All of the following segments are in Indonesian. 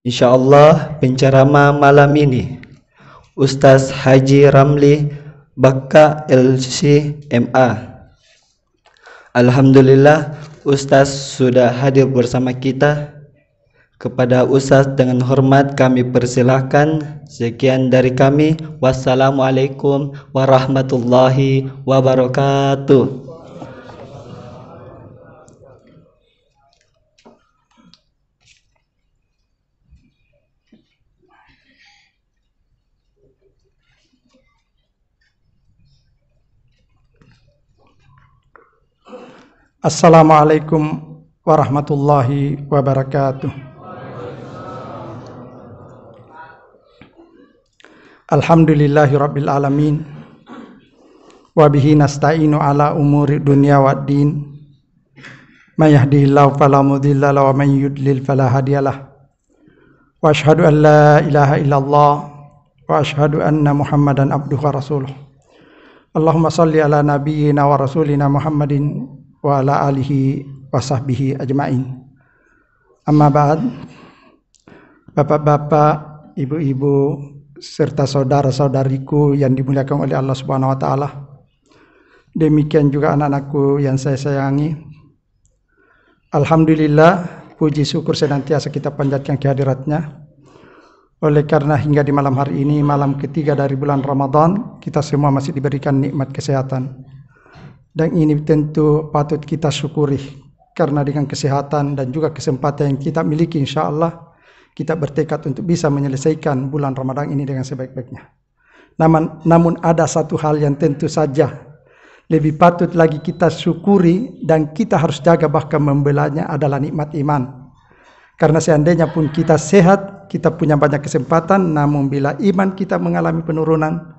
Insyaallah penceramah malam ini Ustaz Haji Ramli Bakka LC MA. Alhamdulillah Ustaz sudah hadir bersama kita. Kepada Ustaz dengan hormat kami persilahkan. Sekian dari kami. Wassalamualaikum warahmatullahi wabarakatuh. Assalamualaikum warahmatullahi wabarakatuh. Alhamdulillahi rabbil alamin. Wabihi nasta'inu ala umuri dunya waddin. May yahdihillahu fala mudilla lahu wa may yudlil fala hadiyalah. Wa asyhadu an la ilaha illallah wa asyhadu anna Muhammadan abduhu wa rasuluh. Allahumma salli ala nabiyyina wa rasulina Muhammadin wa ala alihi wa sahbihi ajma'in. Amma ba'd. Bapak-bapak, ibu-ibu, serta saudara-saudariku yang dimuliakan oleh Allah Subhanahu wa taala. Demikian juga anak-anakku yang saya sayangi. Alhamdulillah, puji syukur senantiasa kita panjatkan kehadiratnya. Oleh karena hingga di malam hari ini, malam ketiga dari bulan Ramadan, kita semua masih diberikan nikmat kesehatan. Dan ini tentu patut kita syukuri, karena dengan kesehatan dan juga kesempatan yang kita miliki, insya Allah kita bertekad untuk bisa menyelesaikan bulan Ramadan ini dengan sebaik-baiknya. Namun ada satu hal yang tentu saja lebih patut lagi kita syukuri dan kita harus jaga, bahkan membelanya, adalah nikmat iman. Karena seandainya pun kita sehat, kita punya banyak kesempatan, namun bila iman kita mengalami penurunan,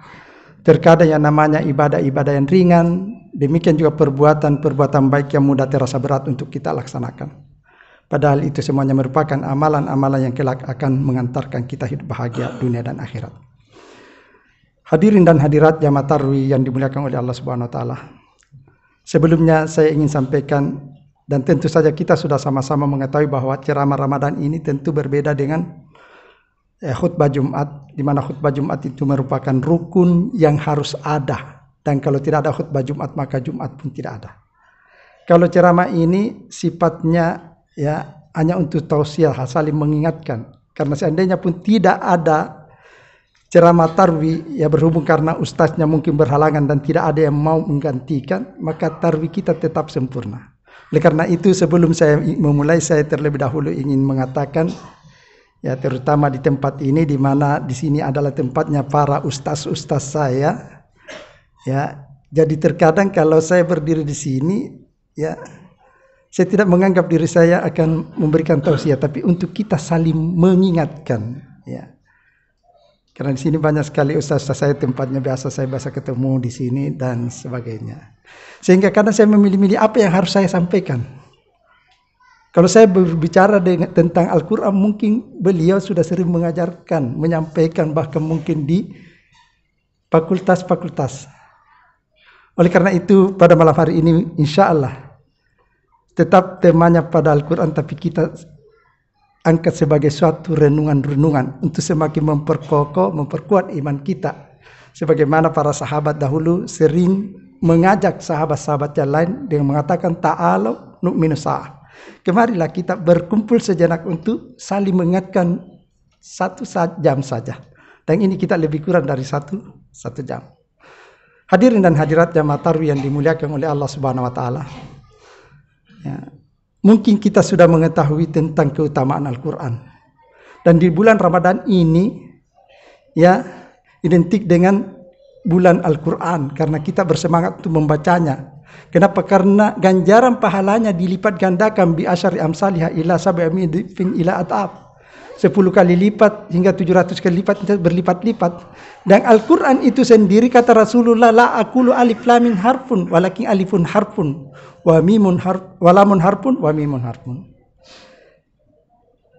terkadang yang namanya ibadah-ibadah yang ringan, demikian juga perbuatan-perbuatan baik yang mudah terasa berat untuk kita laksanakan. Padahal itu semuanya merupakan amalan-amalan yang kelak akan mengantarkan kita hidup bahagia dunia dan akhirat. Hadirin dan hadirat jamaah tarwih yang dimuliakan oleh Allah Subhanahu wa taala. Sebelumnya saya ingin sampaikan, dan tentu saja kita sudah sama-sama mengetahui bahwa ceramah Ramadan ini tentu berbeda dengan khutbah Jumat, di mana khutbah Jumat itu merupakan rukun yang harus ada, dan kalau tidak ada khutbah Jumat maka Jumat pun tidak ada. Kalau ceramah ini sifatnya hanya untuk tausiah, saling mengingatkan. Karena seandainya pun tidak ada ceramah tarwih, berhubung karena ustaznya mungkin berhalangan dan tidak ada yang mau menggantikan, maka tarwih kita tetap sempurna. Oleh karena itu, sebelum saya memulai, saya terlebih dahulu ingin mengatakan, terutama di tempat ini, di mana di sini adalah tempatnya para ustaz-ustaz saya, jadi terkadang kalau saya berdiri di sini, saya tidak menganggap diri saya akan memberikan tausiah, tapi untuk kita saling mengingatkan. Karena di sini banyak sekali ustaz-ustaz saya, tempatnya biasa ketemu di sini dan sebagainya. Sehingga kadang saya memilih-milih apa yang harus saya sampaikan. Kalau saya berbicara tentang Al-Quran, mungkin beliau sudah sering mengajarkan, menyampaikan, bahkan mungkin di fakultas-fakultas. Oleh karena itu, pada malam hari ini, insya Allah, tetap temanya pada Al-Quran, tapi kita angkat sebagai suatu renungan-renungan untuk semakin memperkuat iman kita. Sebagaimana para sahabat dahulu sering mengajak sahabat-sahabat yang lain dengan mengatakan, ta'alu nu'minu sa'ah. Kemarilah kita berkumpul sejenak untuk saling mengingatkan 1 jam saja. Dan ini kita lebih kurang dari satu jam. Hadirin dan hadirat jamaah tarwih yang dimuliakan oleh Allah Subhanahu wa taala. Mungkin kita sudah mengetahui tentang keutamaan Al-Quran. Dan di bulan Ramadan ini identik dengan bulan Al-Quran, karena kita bersemangat untuk membacanya. Kenapa? Karena ganjaran pahalanya dilipat gandakan bi asyari amsalihha ila sab'imi'atin ila at'af. 10 kali lipat hingga 700 kali lipat, berlipat-lipat. Dan Al-Quran itu sendiri, kata Rasulullah, la aqulu alif lam mim harfun walakin alifun harfun wa mimun walamun harfun wa mimun harfun.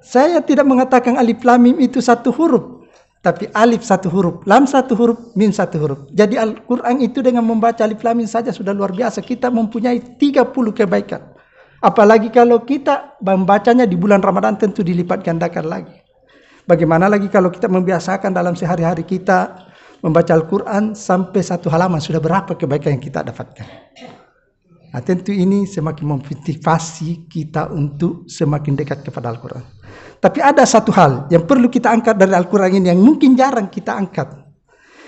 Saya tidak mengatakan alif lam mim itu 1 huruf, tapi alif 1 huruf, lam 1 huruf, mim 1 huruf. Jadi Al-Quran itu dengan membaca alif lam mim saja sudah luar biasa. Kita mempunyai 30 kebaikan. Apalagi kalau kita membacanya di bulan Ramadan, tentu dilipat gandakan lagi. Bagaimana lagi kalau kita membiasakan dalam sehari-hari kita membaca Al-Quran sampai 1 halaman, sudah berapa kebaikan yang kita dapatkan. Nah, tentu ini semakin memotivasi kita untuk semakin dekat kepada Al-Quran. Tapi ada satu hal yang perlu kita angkat dari Al-Quran ini yang mungkin jarang kita angkat,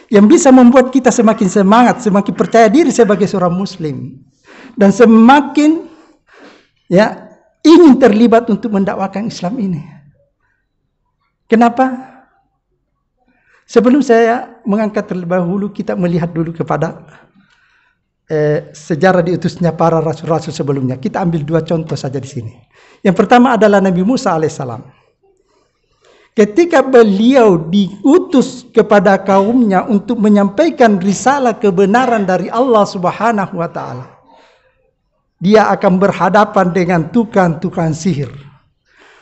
yang bisa membuat kita semakin semangat, semakin percaya diri sebagai seorang muslim, dan semakin ingin terlibat untuk mendakwakan Islam ini. Kenapa? Sebelum saya mengangkat terlebih dahulu, kita melihat dulu kepada sejarah diutusnya para rasul-rasul sebelumnya. Kita ambil 2 contoh saja di sini. Yang pertama adalah Nabi Musa alaihissalam. Ketika beliau diutus kepada kaumnya untuk menyampaikan risalah kebenaran dari Allah Subhanahu wa taala, dia akan berhadapan dengan tukang-tukang sihir.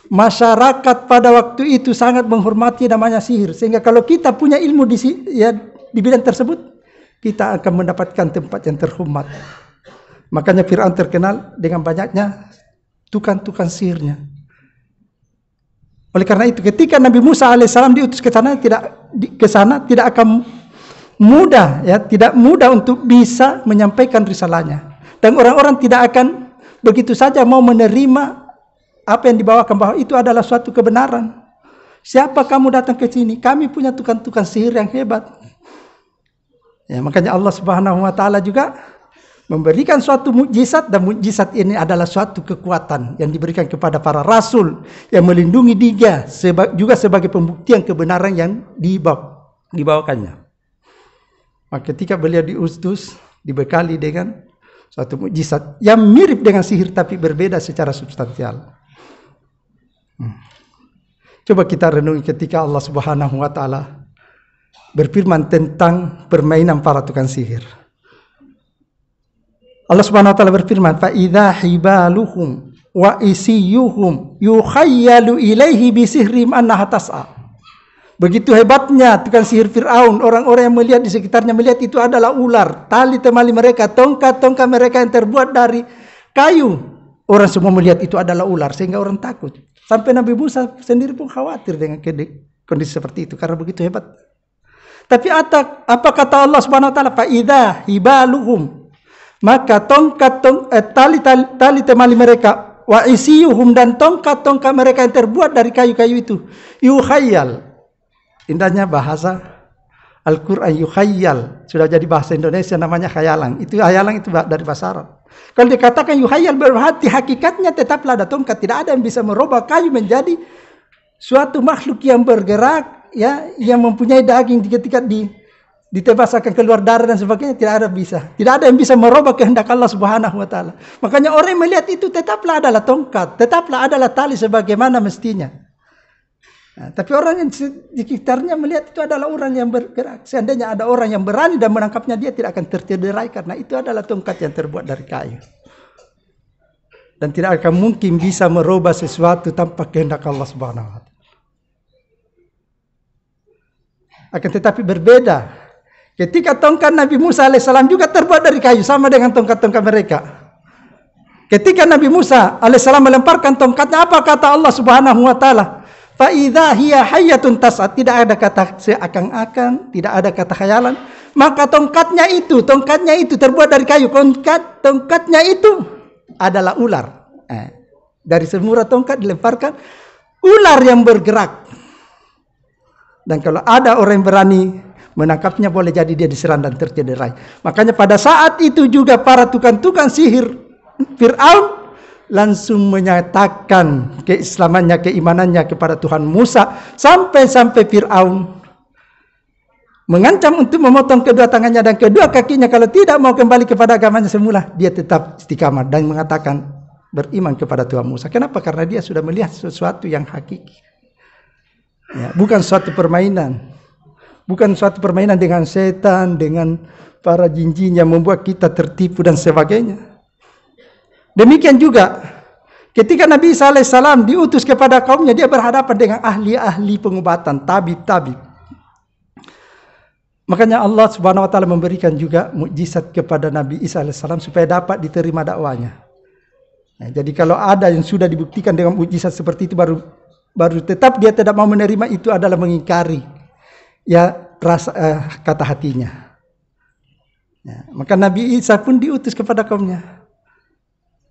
Masyarakat pada waktu itu sangat menghormati namanya sihir, sehingga kalau kita punya ilmu di bidang tersebut, kita akan mendapatkan tempat yang terhormat. Makanya Fir'aun terkenal dengan banyaknya tukang-tukang sihirnya. Oleh karena itu, ketika Nabi Musa alaihissalam diutus ke sana, tidak akan mudah, tidak mudah untuk bisa menyampaikan risalahnya. Dan orang-orang tidak akan begitu saja mau menerima apa yang dibawakan, bahwa itu adalah suatu kebenaran. Siapa kamu datang ke sini? Kami punya tukang-tukang sihir yang hebat. Ya, makanya Allah Subhanahu wa taala juga memberikan suatu mukjizat, dan mukjizat ini adalah suatu kekuatan yang diberikan kepada para rasul yang melindungi dia, juga sebagai pembuktian kebenaran yang dibawakannya. Maka ketika beliau diutus, dibekali dengan suatu mukjizat yang mirip dengan sihir tapi berbeda secara substansial. Coba kita renungi ketika Allah Subhanahu wa taala berfirman tentang permainan para tukang sihir. Allah Subhanahu wa taala berfirman, "Fa idza hibaluhum wa isiyuhum yukhayyalu ilaihi bi sihrihim annaha tas'a." Begitu hebatnya tukang sihir Fir'aun, orang-orang yang melihat di sekitarnya melihat itu adalah ular, tali temali mereka, tongkat-tongkat mereka yang terbuat dari kayu. Orang semua melihat itu adalah ular, sehingga orang takut. Sampai Nabi Musa sendiri pun khawatir dengan kondisi seperti itu karena begitu hebat. Tapi apa kata Allah Subhanahu wa taala? Fa idza hibaluhum, maka tali temali mereka, wa isiyuhum, dan tongkat-tongkat mereka yang terbuat dari kayu-kayu itu, yukhayyal. Indahnya bahasa Al-Quran, yukhayyal sudah jadi bahasa Indonesia, namanya khayalan. Itu khayalan itu dari bahasa Arab. Kalau dikatakan yukhayyal berarti hakikatnya tetaplah ada tongkat. Tidak ada yang bisa merubah kayu menjadi suatu makhluk yang bergerak, yang mempunyai daging ketika ditebas akan keluar darah dan sebagainya. Tidak ada yang bisa merubah kehendak Allah Subhanahu wa taala. Makanya orang yang melihat itu tetaplah adalah tongkat, tetaplah adalah tali sebagaimana mestinya. Nah, tapi orang yang di sekitarnya melihat itu adalah orang yang bergerak. Seandainya ada orang yang berani dan menangkapnya, dia tidak akan tercederai karena itu adalah tongkat yang terbuat dari kayu. Dan tidak akan mungkin bisa merubah sesuatu tanpa kehendak Allah Subhanahu wa taala. Akan tetapi berbeda ketika tongkat Nabi Musa alaihissalam juga terbuat dari kayu, sama dengan tongkat-tongkat mereka. Ketika Nabi Musa alaihissalam melemparkan tongkatnya, apa kata Allah Subhanahu wa taala? Fa idza hiya hayyatun tas'a, tidak ada kata seakan-akan, tidak ada kata khayalan. Maka tongkatnya itu terbuat dari kayu. Tongkatnya itu adalah ular. Dari semua tongkat dilemparkan ular yang bergerak. Dan kalau ada orang yang berani menangkapnya, boleh jadi dia diserang dan tercederai. Makanya pada saat itu juga para tukang-tukang sihir Fir'aun langsung menyatakan keislamannya, keimanannya kepada Tuhan Musa, sampai Fir'aun mengancam untuk memotong kedua tangannya dan kedua kakinya kalau tidak mau kembali kepada agamanya semula. Dia tetap istiqamah dan mengatakan beriman kepada Tuhan Musa. Kenapa? Karena dia sudah melihat sesuatu yang hakiki. Bukan suatu permainan. Bukan suatu permainan dengan setan, dengan para jin-jin yang membuat kita tertipu dan sebagainya. Demikian juga ketika Nabi Isa alaihissalam diutus kepada kaumnya, dia berhadapan dengan ahli-ahli pengobatan, tabib-tabib. Makanya Allah Subhanahu wa taala memberikan juga mukjizat kepada Nabi Isa alaihissalam supaya dapat diterima dakwanya. Jadi kalau ada yang sudah dibuktikan dengan mukjizat seperti itu, baru baru tetap dia tidak mau menerima, itu adalah mengingkari ya rasa kata hatinya. Ya, maka Nabi Isa pun diutus kepada kaumnya.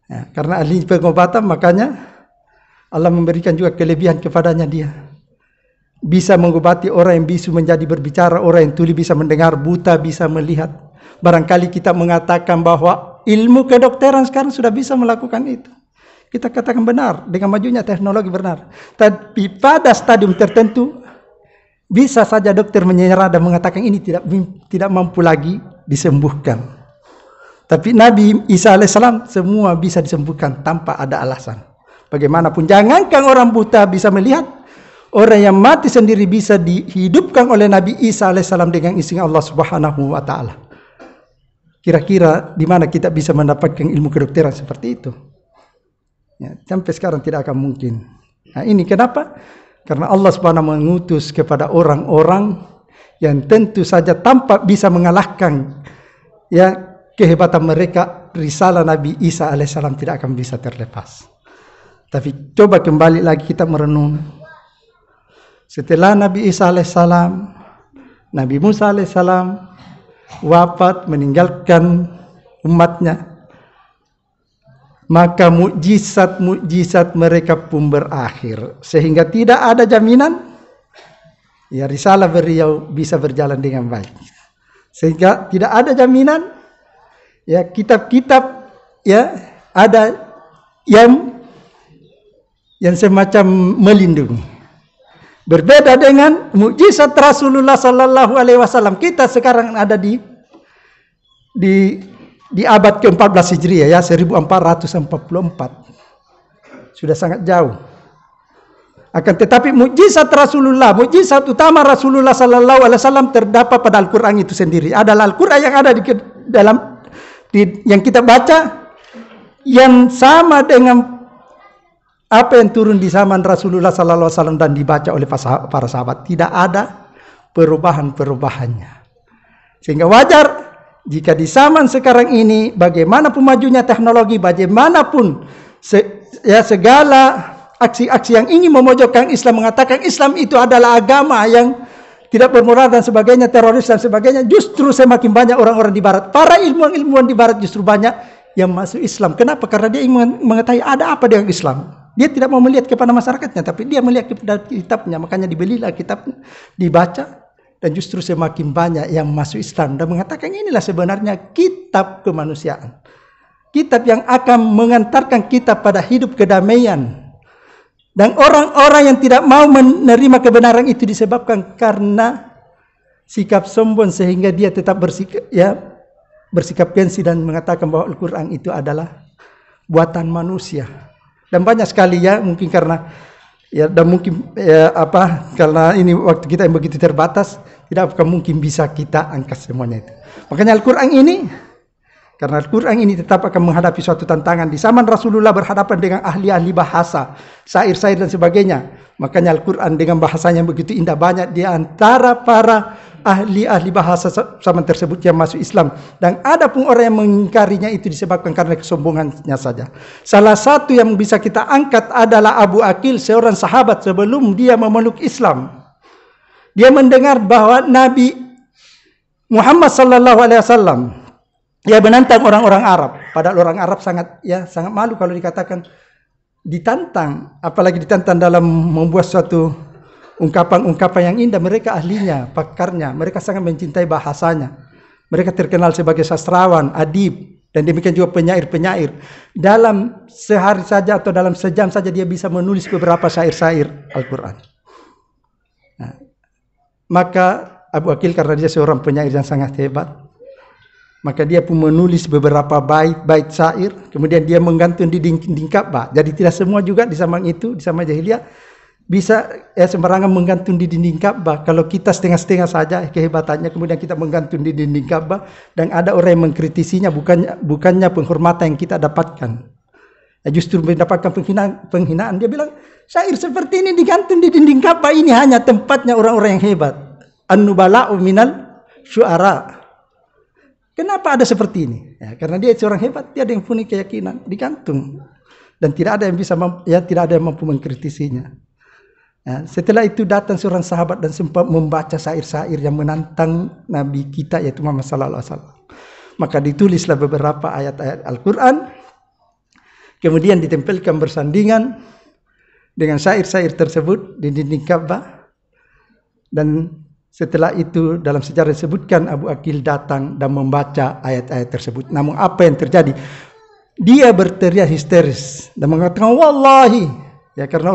Ya, karena ahli pengobatan, makanya Allah memberikan juga kelebihan kepadanya, dia bisa mengobati orang yang bisu menjadi berbicara, orang yang tuli bisa mendengar, buta bisa melihat. Barangkali kita mengatakan bahwa ilmu kedokteran sekarang sudah bisa melakukan itu. Kita katakan benar, dengan majunya teknologi benar. Tapi pada stadium tertentu, bisa saja dokter menyerah dan mengatakan ini tidak mampu lagi disembuhkan. Tapi Nabi Isa alaihissalam semua bisa disembuhkan tanpa ada alasan. Bagaimanapun, jangankan orang buta bisa melihat, orang yang mati sendiri bisa dihidupkan oleh Nabi Isa alaihissalam dengan izin Allah Subhanahu wa taala. Kira-kira di mana kita bisa mendapatkan ilmu kedokteran seperti itu? Ya, sampai sekarang tidak akan mungkin. Nah, ini kenapa? Karena Allah Subhanahu mengutus kepada orang-orang yang tentu saja tanpa bisa mengalahkan ya kehebatan mereka, risalah Nabi Isa alaihissalam tidak akan bisa terlepas. Tapi coba kembali lagi kita merenung. Setelah Nabi Isa alaihissalam, Nabi Musa alaihissalam wafat meninggalkan umatnya, maka mukjizat mereka pun berakhir, sehingga tidak ada jaminan ya risalah beliau bisa berjalan dengan baik. Sehingga tidak ada jaminan ya kitab-kitab ya ada yang semacam melindungi. Berbeda dengan mukjizat Rasulullah Sallallahu Alaihi Wasallam. Kita sekarang ada di abad ke-14 Hijriah ya, 1444. Sudah sangat jauh. Akan tetapi mukjizat Rasulullah, mukjizat utama Rasulullah Sallallahu Alaihi Wasallam terdapat pada Al-Quran itu sendiri. Adalah Al-Quran yang ada yang kita baca, yang sama dengan apa yang turun di zaman Rasulullah Sallallahu Alaihi Wasallam dan dibaca oleh para sahabat. Tidak ada perubahan-perubahannya. Sehingga wajar jika di zaman sekarang ini, bagaimanapun majunya teknologi, bagaimanapun segala aksi-aksi yang ingin memojokkan Islam, mengatakan Islam itu adalah agama yang tidak bermoral dan sebagainya, teroris dan sebagainya, justru semakin banyak orang-orang di Barat. Para ilmuwan-ilmuwan di Barat justru banyak yang masuk Islam. Kenapa? Karena dia ingin mengetahui ada apa dengan Islam. Dia tidak mau melihat kepada masyarakatnya, tapi dia melihat kepada kitabnya. Makanya dibelilah kitabnya, dibaca, dan justru semakin banyak yang masuk Islam dan mengatakan inilah sebenarnya kitab kemanusiaan. Kitab yang akan mengantarkan kita pada hidup kedamaian. Dan orang-orang yang tidak mau menerima kebenaran itu disebabkan karena sikap sombong, sehingga dia tetap bersikap gengsi dan mengatakan bahwa Al-Quran itu adalah buatan manusia. Dan banyak sekali ya, mungkin karena karena ini waktu kita yang begitu terbatas, tidak akan mungkin bisa kita angkat semuanya itu. Makanya Al-Quran ini tetap akan menghadapi suatu tantangan. Di zaman Rasulullah berhadapan dengan ahli-ahli bahasa, syair-syair dan sebagainya. Makanya Al-Quran dengan bahasanya yang begitu indah, banyak di antara para ahli-ahli bahasa zaman tersebut yang masuk Islam. Dan ada pun orang yang mengingkarinya itu disebabkan karena kesombongannya saja. Salah satu yang bisa kita angkat adalah Abu Aqil, seorang sahabat sebelum dia memeluk Islam. Dia mendengar bahwa Nabi Muhammad Sallallahu Alaihi Wasallam dia menantang orang-orang Arab. Padahal orang Arab sangat malu kalau dikatakan ditantang, apalagi ditantang dalam membuat suatu ungkapan-ungkapan yang indah. Mereka ahlinya, pakarnya, mereka sangat mencintai bahasanya. Mereka terkenal sebagai sastrawan, adib, dan demikian juga penyair-penyair. Dalam sehari saja atau dalam sejam saja dia bisa menulis beberapa syair-syair Al-Quran. Nah, maka Abu Aqil karena dia seorang penyair yang sangat hebat, maka dia pun menulis beberapa bait syair, kemudian dia menggantung di dinding Ka'bah. Jadi tidak semua juga di zaman itu, di zaman jahiliyah, bisa sembarangan menggantung di dinding Ka'bah. Kalau kita setengah-setengah saja kehebatannya, kemudian kita menggantung di dinding Ka'bah, dan ada orang yang mengkritisinya, bukannya penghormatan yang kita dapatkan. Justru mendapatkan penghinaan. Dia bilang, syair seperti ini digantung di dinding Ka'bah, ini hanya tempatnya orang-orang yang hebat. An-nubala'u minal syu'ara. Kenapa ada seperti ini? Ya, karena dia seorang hebat, dia ada yang punya keyakinan, digantung. Dan tidak ada yang bisa tidak ada yang mampu mengkritisinya. Nah, setelah itu datang seorang sahabat dan sempat membaca syair-syair yang menantang Nabi kita yaitu Muhammad sallallahu alaihi wasallam. Maka ditulislah beberapa ayat-ayat Al-Qur'an. Kemudian ditempelkan bersandingan dengan syair-syair tersebut di dinding Ka'bah. Dan setelah itu dalam sejarah disebutkan Abu Aqil datang dan membaca ayat-ayat tersebut. Namun apa yang terjadi? Dia berteriak histeris dan mengatakan wallahi, ya, karena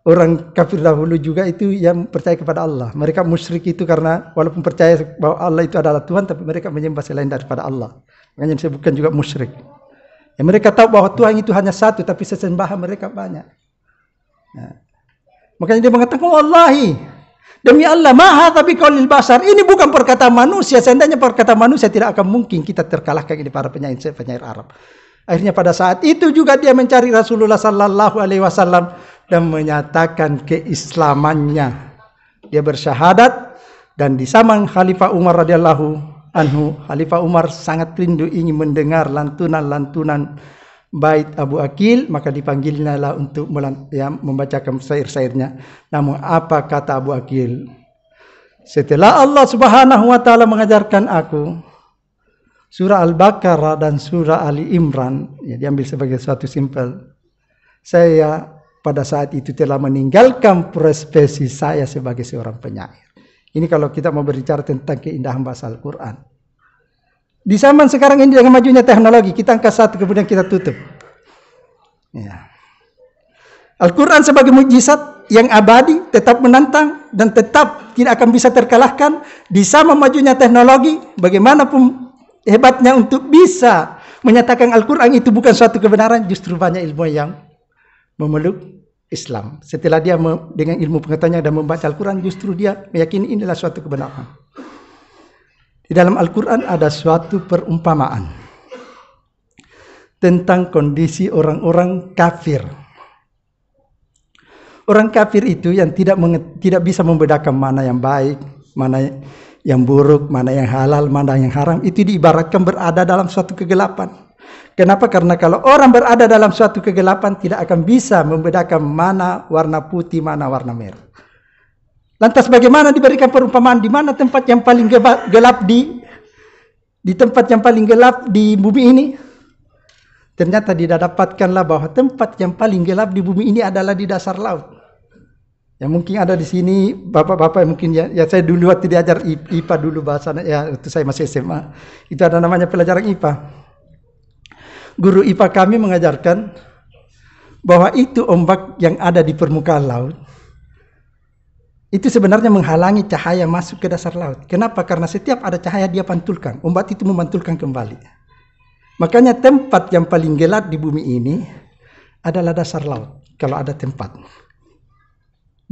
orang kafir dahulu juga itu yang percaya kepada Allah. Mereka musyrik itu karena walaupun percaya bahwa Allah itu adalah Tuhan, tapi mereka menyembah selain daripada Allah. Makanya disebutkan juga musyrik. Ya, mereka tahu bahwa Tuhan itu hanya satu, tapi sesembahan mereka banyak. Nah, makanya dia mengatakan wallahi, demi Allah, ma hadza biqaulil basar. Ini bukan perkataan manusia. Seandainya perkataan manusia tidak akan mungkin kita terkalahkan ini para penyair Arab. Akhirnya pada saat itu juga dia mencari Rasulullah sallallahu alaihi wasallam dan menyatakan keislamannya. Dia bersyahadat dan di zaman Khalifah Umar radhiyallahu anhu, Khalifah Umar sangat rindu ingin mendengar lantunan-lantunan bait Abu Aqil, maka dipanggilnya lah untuk membacakan syair-syairnya. Namun apa kata Abu Aqil? Setelah Allah Subhanahu wa taala mengajarkan aku surah Al-Baqarah dan surah Ali Imran, ya, diambil sebagai suatu simpel. Saya pada saat itu telah meninggalkan profesi saya sebagai seorang penyair. Ini kalau kita mau berbicara tentang keindahan bahasa Al-Quran. Di zaman sekarang ini dengan majunya teknologi, kita angkat satu kemudian kita tutup. Ya. Al-Quran sebagai mukjizat yang abadi, tetap menantang dan tetap tidak akan bisa terkalahkan. Di zaman majunya teknologi, bagaimanapun hebatnya untuk bisa menyatakan Al-Quran itu bukan suatu kebenaran, justru banyak ilmu yang memeluk Islam. Setelah dia dengan ilmu pengetahuannya dan membaca Al-Quran, justru dia meyakini inilah suatu kebenaran. Di dalam Al-Quran ada suatu perumpamaan tentang kondisi orang-orang kafir. Orang kafir itu yang tidak bisa membedakan mana yang baik, mana yang buruk, mana yang halal, mana yang haram, itu diibaratkan berada dalam suatu kegelapan. Kenapa? Karena kalau orang berada dalam suatu kegelapan tidak akan bisa membedakan mana warna putih, mana warna merah. Lantas bagaimana diberikan perumpamaan di mana tempat yang paling gelap di tempat yang paling gelap di bumi ini? Ternyata didapatkanlah bahwa tempat yang paling gelap di bumi ini adalah di dasar laut. Ya mungkin ada di sini bapak-bapak mungkin ya saya dulu waktu diajar IPA dulu bahasanya ya waktu saya masih SMA. Itu ada namanya pelajaran IPA. Guru IPA kami mengajarkan bahwa itu ombak yang ada di permukaan laut itu sebenarnya menghalangi cahaya masuk ke dasar laut. Kenapa? Karena setiap ada cahaya dia pantulkan, ombak itu memantulkan kembali. Makanya tempat yang paling gelap di bumi ini adalah dasar laut kalau ada tempat.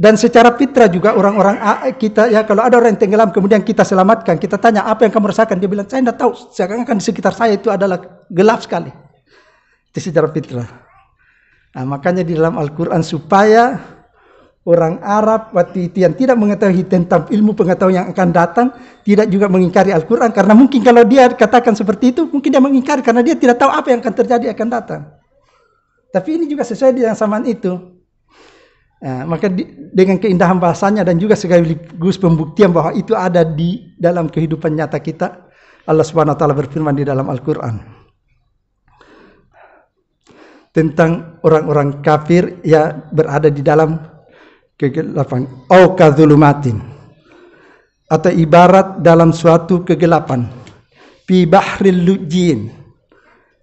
Dan secara fitrah juga orang-orang kita ya kalau ada orang yang tenggelam kemudian kita selamatkan, kita tanya apa yang kamu rasakan, dia bilang saya tidak tahu, seakan-akan di sekitar saya itu adalah gelap sekali. Itu secara fitrah. Nah, makanya di dalam Al-Quran supaya orang Arab waktu itu yang tidak mengetahui tentang ilmu pengetahuan yang akan datang tidak juga mengingkari Al-Quran, karena mungkin kalau dia katakan seperti itu mungkin dia mengingkari karena dia tidak tahu apa yang akan terjadi akan datang. Tapi ini juga sesuai dengan zaman itu. Nah, maka dengan keindahan bahasanya dan juga sekaligus pembuktian bahwa itu ada di dalam kehidupan nyata kita, Allah Subhanahu wa taala berfirman di dalam Al-Qur'an tentang orang-orang kafir yang berada di dalam kegelapan, au kadzulumatin, atau ibarat dalam suatu kegelapan, fi bahril lujjin,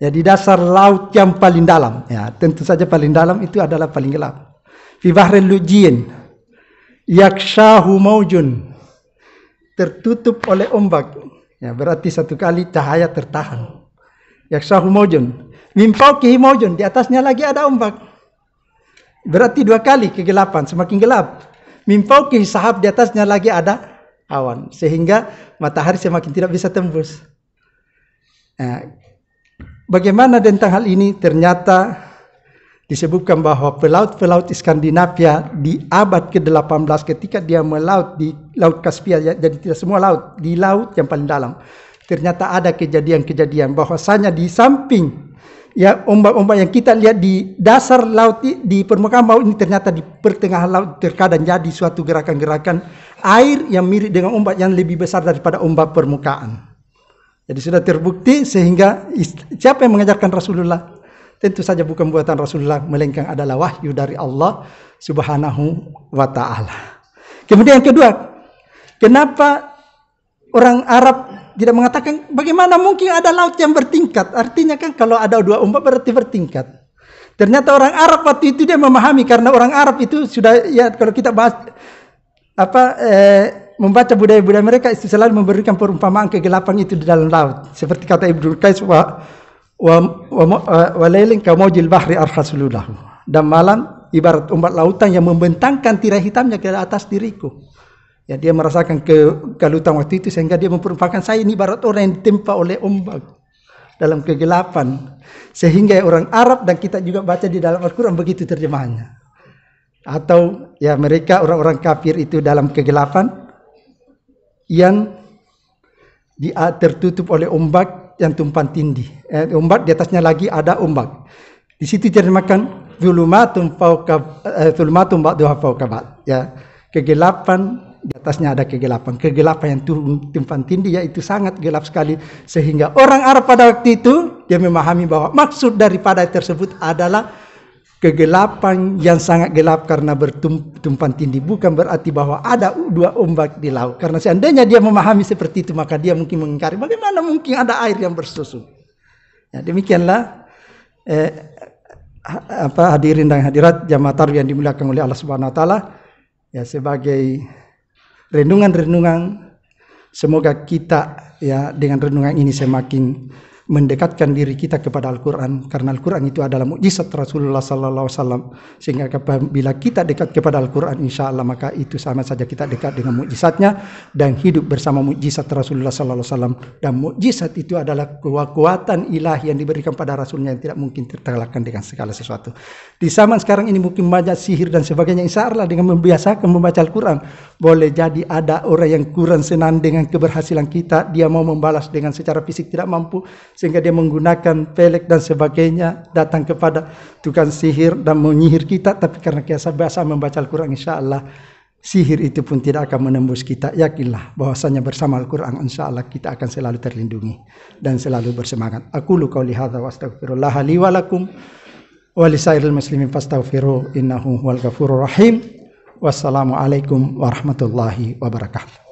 ya di dasar laut yang paling dalam. Ya, tentu saja paling dalam itu adalah paling gelap. Fi bahril lujjin yakshahu maujun, tertutup oleh ombak. Ya, berarti satu kali cahaya tertahan. Yakshahu maujun min fawqihi maujun, di atasnya lagi ada ombak. Berarti dua kali kegelapan, semakin gelap. Min fawqihi sahab, di atasnya lagi ada awan, sehingga matahari semakin tidak bisa tembus. Nah, bagaimana tentang hal ini? Ternyata disebutkan bahwa pelaut-pelaut Skandinavia di abad ke-18 ketika dia melaut di Laut Kaspia, jadi tidak semua laut, di laut yang paling dalam, ternyata ada kejadian-kejadian bahwasanya di samping Ya, ombak-ombak yang kita lihat di dasar laut, di permukaan laut ini, ternyata di pertengahan laut terkadang jadi suatu gerakan-gerakan air yang mirip dengan ombak yang lebih besar daripada ombak permukaan. Jadi sudah terbukti, sehingga siapa yang mengajarkan Rasulullah? Tentu saja bukan buatan Rasulullah, melainkan adalah wahyu dari Allah Subhanahu wa ta'ala. Kemudian yang kedua, kenapa orang Arab tidak mengatakan bagaimana mungkin ada laut yang bertingkat? Artinya kan kalau ada dua ombak berarti bertingkat. Ternyata orang Arab waktu itu dia memahami, karena orang Arab itu sudah, ya kalau kita bahas membaca budaya-budaya mereka itu selalu memberikan perumpamaan kegelapan itu di dalam laut. Seperti kata Ibnu Qais, wa lailin kamaujil bahri arhasululahu. Dan malam ibarat ombak lautan yang membentangkan tirai hitamnya ke atas diriku. Ya, dia merasakan kegalutan waktu itu, sehingga dia memperumpakan saya ini ibarat orang yang ditempa oleh ombak dalam kegelapan. Sehingga orang Arab dan kita juga baca di dalam Al-Quran begitu terjemahannya. Atau ya mereka orang-orang kafir itu dalam kegelapan yang tertutup oleh ombak yang tumpang tindih. Ombak di atasnya lagi ada ombak. Di situ terjemahkan zulumatun ba'duha fawqa ba'd. Ya, kegelapan di atasnya ada kegelapan. Kegelapan yang tumpang tindih, yaitu sangat gelap sekali, sehingga orang Arab pada waktu itu dia memahami bahwa maksud daripada tersebut adalah kegelapan yang sangat gelap karena bertumpang tindih, bukan berarti bahwa ada dua ombak di laut. Karena seandainya dia memahami seperti itu, maka dia mungkin mengingkari bagaimana mungkin ada air yang bersusun. Ya, demikianlah hadirin dan hadirat jamaah tarawih yang dimuliakan oleh Allah Subhanahu wa taala. Ya, sebagai renungan-renungan, semoga kita ya dengan renungan ini semakin mendekatkan diri kita kepada Al-Quran, karena Al-Quran itu adalah mukjizat Rasulullah Sallallahu Alaihi Wasallam. Sehingga bila kita dekat kepada Al-Quran, insya Allah maka itu sama saja kita dekat dengan mukjizatnya dan hidup bersama mukjizat Rasulullah Sallallahu Alaihi Wasallam. Dan mukjizat itu adalah kekuatan ilahi yang diberikan pada Rasulnya yang tidak mungkin terkalahkan dengan segala sesuatu. Di zaman sekarang ini mungkin banyak sihir dan sebagainya. Insya Allah dengan membiasakan membaca Al-Quran, boleh jadi ada orang yang kurang senang dengan keberhasilan kita, dia mau membalas dengan secara fisik tidak mampu, sehingga dia menggunakan pelek dan sebagainya, datang kepada tukang sihir dan menyihir kita. Tapi karena kita biasa membaca Al-Quran, insya Allah sihir itu pun tidak akan menembus kita. Yakinlah bahwasanya bersama Al-Quran insya Allah kita akan selalu terlindungi dan selalu bersemangat. Aqulu qauli hadza wa astaghfirullah li wa lakum wa lisairil muslimin fastaghfiruhu innahu huwal ghafurur rahim. Wassalamualaikum warahmatullahi wabarakatuh.